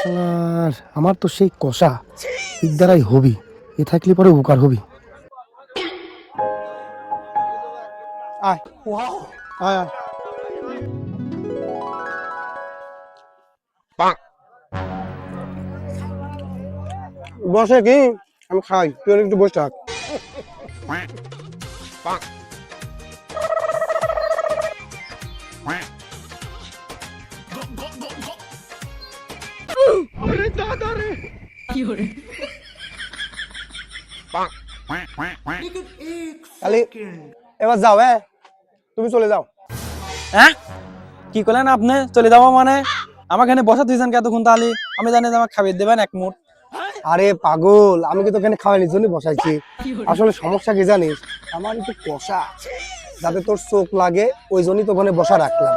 আর আমার তো সেই কষা এর দ্বারাই হবি, এ থাকলে পরে উপকার হবি। আয় আয় আয়। বসে কি আমি খাই, তুই একটু বসে থাক। তাহলে এবার যাও, হ্যাঁ তুমি চলে যাও। হ্যাঁ কি করলেন আপনি? চলে যাবো মানে? আমাকে এখানে বসা দিয়েছেন কতক্ষণ? তাহলে আমি জানি যে আমাকে খাবার দেবেন এক মুঠ। আরে পাগল, আমি কি তোকে খাওয়ানোর জন্য বসাইছি? আসলে সমস্যা কি জানিস, আমার একটু কষা, যাতে তোর চোখ লাগে ওই জন্যই তোকে বসা রাখলাম।